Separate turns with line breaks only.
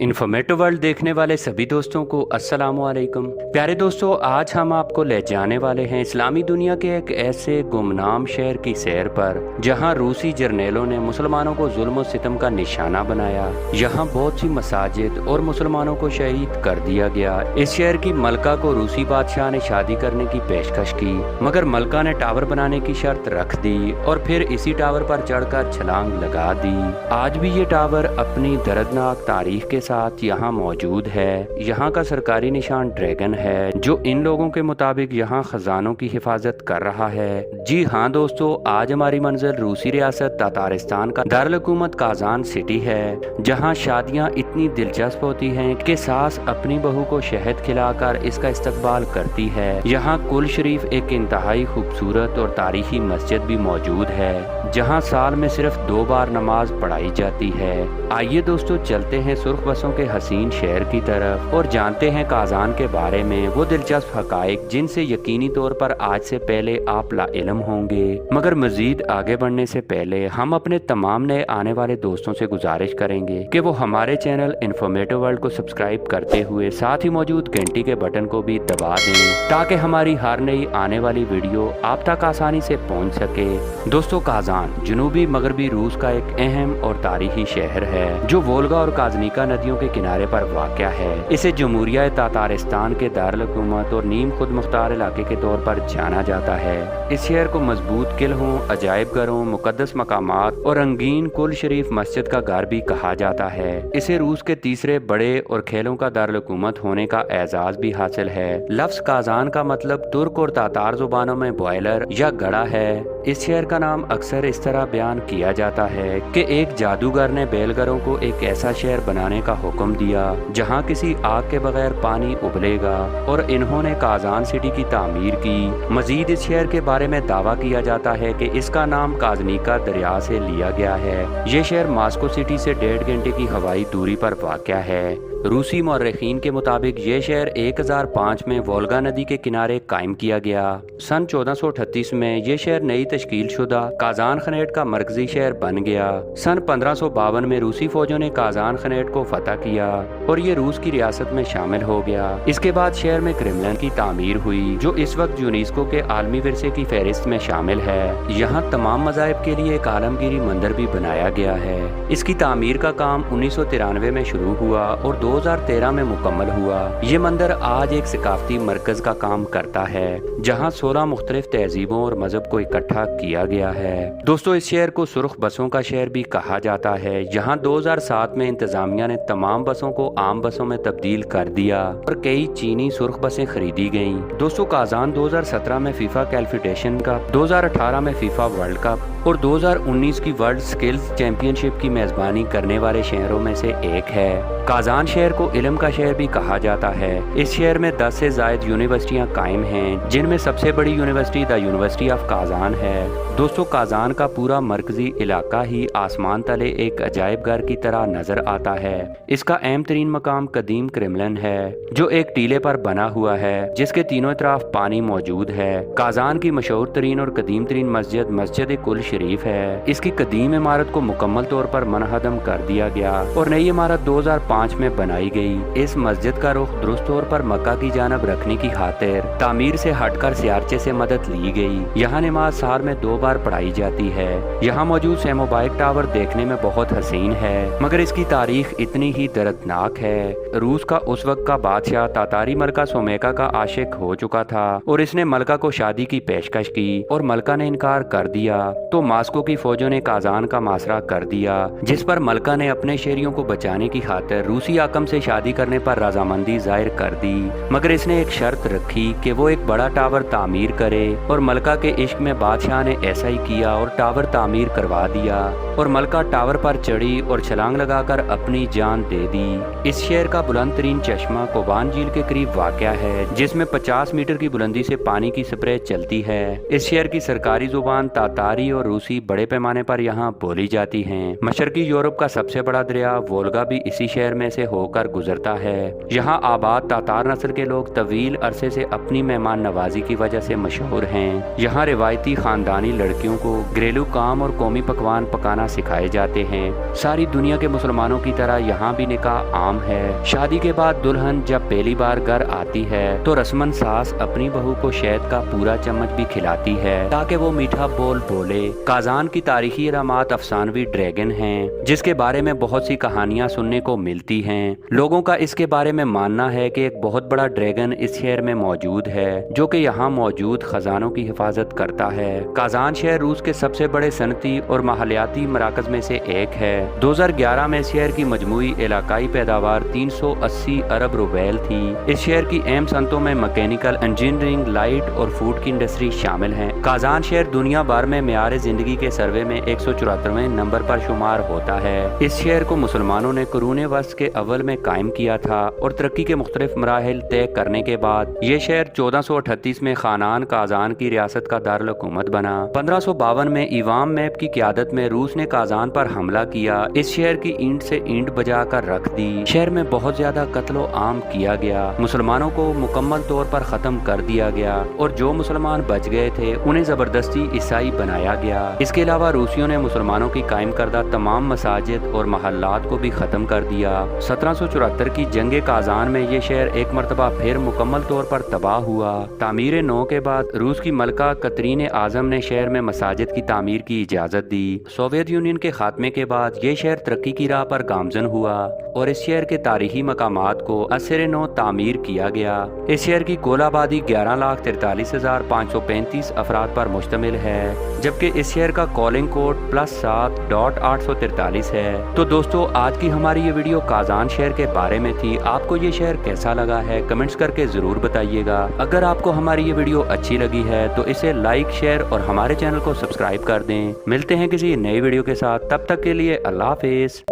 Informative world देखने वाले सभी दोस्तों को अस्सलाम वालेकुम। प्यारे दोस्तों, आज हम आपको ले जाने वाले हैं इस्लामी दुनिया के एक ऐसे गुमनाम शहर की सैर पर जहां रूसी जर्नेलों ने मुसलमानों को जुल्म और सितम का निशाना बनाया। यहां बहुत सी मसाजिद और मुसलमानों को शहीद कर दिया गया। इस शहर की मलका को रूसी बादशाह ने शादी करने की पेशकश की, मगर मलका ने टावर बनाने की शर्त रख दी और फिर इसी टावर पर चढ़कर छलांग लगा दी। आज भी ये टावर अपनी दर्दनाक तारीख के साथ यहाँ मौजूद है। यहाँ का सरकारी निशान ड्रैगन है, जो इन लोगों के मुताबिक यहाँ खजानों की हिफाजत कर रहा है। जी हाँ दोस्तों, आज हमारी मंजिल रूसी रियासत तातारिस्तान का दारुल हुकूमत काजान सिटी है, जहाँ शादियाँ इतनी दिलचस्प होती हैं कि सास अपनी बहू को शहद खिलाकर इसका इस्तकबाल करती है। यहाँ कुल शरीफ एक इंतहाई खूबसूरत और तारीखी मस्जिद भी मौजूद है, जहाँ साल में सिर्फ 2 बार नमाज पढ़ाई जाती है। आइए दोस्तों, चलते हैं सुर्ख बसों के हसीन शहर की तरफ और जानते हैं काजान के बारे में वो दिलचस्प हकाइक जिनसे यकीनी तौर पर आज से पहले आप लाइल्म होंगे। मगर मजीद आगे बढ़ने से पहले हम अपने तमाम नए आने वाले दोस्तों से गुजारिश करेंगे कि वो हमारे चैनल इन्फॉर्मेटिव वर्ल्ड को सब्सक्राइब करते हुए साथ ही मौजूद घंटी के बटन को भी दबा दें, ताकि हमारी हर नई आने वाली वीडियो आप तक आसानी से पहुंच सके। दोस्तों, काजान जनूबी मगरबी रूस का एक अहम और तारीखी शहर है जो वोल्गा और काजनिका नदियों के किनारे पर वाक़या है। इसे जमहूरिया तातारिस्तान के दारुल हुकूमत और नीम खुद मुख्तार इलाके के तौर पर जाना जाता है। इस शहर को मजबूत किलों, अजायब घरों, मुकद्दस मकामात और रंगीन कुल शरीफ मस्जिद का घर भी कहा जाता है। इसे रूस के तीसरे बड़े और खेलों का दारुल हुकूमत होने का एजाज भी हासिल है। लफ्ज काजान का मतलब तुर्क और तातार जुबानों में बॉयलर या गड़ा है। इस शहर का नाम अक्सर इस तरह बयान किया जाता है कि एक जादूगर ने बेलगरों को एक ऐसा शहर बनाने का हुक्म दिया जहां किसी आग के बगैर पानी उबलेगा, और इन्होंने काजान सिटी की तामीर की। मजीद इस शहर के बारे में दावा किया जाता है कि इसका नाम काजनिका दरिया से लिया गया है। ये शहर मास्को सिटी से 1.5 घंटे की हवाई दूरी पर वाक़या है। रूसी मौर्रिखीन के मुताबिक ये शहर 1005 में वोल्गा नदी के किनारे कायम किया गया। सन 1438 में ये शहर नई तश्कील शुदा काजान खनेट का मरकजी शहर बन गया। सन 1552 में रूसी फौजों ने काजान खनेट को फतह किया और ये रूस की रियासत में शामिल हो गया। इसके बाद शहर में क्रेमलिन की तामीर हुई, जो इस वक्त यूनेस्को के आलमी विरसे की फहरिस्त में शामिल है। यहाँ तमाम मज़ाहिब के लिए एक आलमगीरी मंदिर भी बनाया गया है। इसकी तामीर का काम 1993 में शुरू हुआ और 2013 में मुकम्मल हुआ। ये मंदिर आज एक सकाफती मरकज का काम करता है, जहाँ 16 मुख्तलिफ तहजीबों और मजहब को इकट्ठा किया गया है। दोस्तों, इस शहर को सुर्ख बसों का शहर भी कहा जाता है। यहाँ 2007 में इंतजामिया ने तमाम बसों को आम बसों में तब्दील कर दिया और कई चीनी सुर्ख बसें खरीदी गयी। दोस्तों, काजान 2017 में फीफा कैलिफिकेशन कप, 2018 में फीफा वर्ल्ड कप और 2019 की वर्ल्ड स्किल्स चैंपियनशिप की मेजबानी करने वाले शहरों में से एक है। काजान शहर को इल्म का शहर भी कहा जाता है। इस शहर में 10 से ज़ायद यूनिवर्सिटियां कायम हैं, जिनमें सबसे बड़ी university the university of Kazan है। दोस्तों, काजान का पूरा मरकजी इलाका ही आसमान तले एक अजायब घर की तरह नजर आता है। इसका अहम तरीन मकाम कदीम क्रेमलिन है, जो एक टीले पर बना हुआ है, जिसके तीनों तरफ पानी मौजूद है। काजान की मशहूर तरीन और कदीम तरीन मस्जिद मस्जिद कुल शरीफ है। इसकी कदीम इमारत को मुकम्मल तौर पर मनहदम कर दिया गया और नई इमारत 2005 में बनाई गई। इस मस्जिद का रुख दुरुस्त तौर पर मक्का की जानब रखने की खातिर तामीर से हटकर सियारचे से मदद ली गई। यहाँ नमाज साल में 2 बार पढ़ाई जाती है। यहाँ मौजूद सेमोबाइक टावर देखने में बहुत हसीन है, मगर इसकी तारीख इतनी ही दर्दनाक है। रूस का उस वक्त का बादशाह तातारी मलका सोमेका का आशिक हो चुका था और इसने मलका को शादी की पेशकश की और मलका ने इनकार कर दिया, तो मास्को की फौजों ने काजान का मासरा कर दिया, जिस पर मलका ने अपने शहरियों को बचाने की खातिर रूसी आकम से शादी करने पर रजामंदी जाहिर कर दी। मगर इसने एक शर्त रखी कि वो एक बड़ा टावर तामीर करे, और मलका के इश्क में बादशाह ने ऐसा ही किया और टावर तामीर करवा दिया और मलका टावर पर चढ़ी और छलांग लगाकर अपनी जान दे दी। इस शहर का बुलंद तरीन चश्मा कोबान झील के करीब वाक़या है, जिसमें 50 मीटर की बुलंदी से पानी की स्प्रे चलती है। इस शहर की सरकारी जुबान तातारी और रूसी बड़े पैमाने पर यहाँ बोली जाती हैं। मशरकी यूरोप का सबसे बड़ा दरिया वोल्गा भी इसी शहर में से होकर गुजरता है। यहाँ आबाद तातार नस्ल के लोग तवील अरसे से अपनी मेहमान नवाजी की वजह से मशहूर हैं। यहाँ रिवायती खानदानी लड़कियों को घरेलू काम और कौमी पकवान पकाना सिखाए जाते हैं। सारी दुनिया के मुसलमानों की तरह यहाँ भी निकाह आम है। शादी के बाद दुल्हन जब पहली बार घर आती है तो रस्मन सास अपनी बहू को शहद का पूरा चम्मच भी खिलाती है ताकि वो मीठा बोल बोले। काजान की तारीखी इलामात अफसानवी ड्रैगन हैं, जिसके बारे में बहुत सी कहानियां सुनने को मिलती हैं। लोगों का इसके बारे में मानना है कि एक बहुत बड़ा ड्रैगन इस शहर में मौजूद है जो कि यहाँ मौजूद खजानों की हिफाजत करता है। काजान शहर रूस के सबसे बड़े सनती और माहलियाती मराकज में से एक है। 2011 में शहर की मजमूई इलाकाई पैदावार 380 अरब रुपैल थी। इस शहर की अहम सनतों में मैकेनिकल इंजीनियरिंग, लाइट और फूड की इंडस्ट्री शामिल है। काजान शहर दुनिया भर में मेयार जिंदगी के सर्वे में 174वें नंबर पर शुमार होता है। इस शहर को मुसलमानों ने कुरूने वस्त के अव्वल में कायम किया था और तरक्की के मुख्तलिफ मराहिल तय करने के बाद ये शहर 1438 में खानान काजान की रियासत का दारुल हुकूमत बना। 1552 में इवाम मैप की क़यादत में रूस ने काजान पर हमला किया। इस शहर की ईंट से ईंट बजा कर रख दी। शहर में बहुत ज्यादा कत्लो आम किया गया। मुसलमानों को मुकम्मल तौर पर खत्म कर दिया गया और जो मुसलमान बच गए थे उन्हें जबरदस्ती ईसाई बनाया गया। इसके अलावा रूसियों ने मुसलमानों की कायम करदा तमाम मसाजिद और महल्लात को भी खत्म कर दिया। 1774 की जंग काजान में ये शहर एक मरतबा फिर मुकम्मल तौर पर तबाह हुआ। तामीर नौ के बाद रूस की मलका कतरीन आजम ने शहर में मसाजिद की तामीर की इजाजत दी। सोवियत यूनियन के खात्मे के बाद ये शहर तरक्की की राह पर गामजन हुआ और इस शहर के तारीखी मकामात को असर नौ तामीर किया गया। इस शहर की कुल आबादी 11,43,535 अफराद पर मुश्तमिल है, जबकि इस शहर का कॉलिंग कोड +7.843 है। तो दोस्तों, आज की हमारी ये वीडियो काजान शहर के बारे में थी। आपको ये शहर कैसा लगा है कमेंट्स करके जरूर बताइएगा। अगर आपको हमारी ये वीडियो अच्छी लगी है तो इसे लाइक, शेयर और हमारे चैनल को सब्सक्राइब कर दें। मिलते हैं किसी नई वीडियो के साथ, तब तक के लिए अल्लाह हाफिज।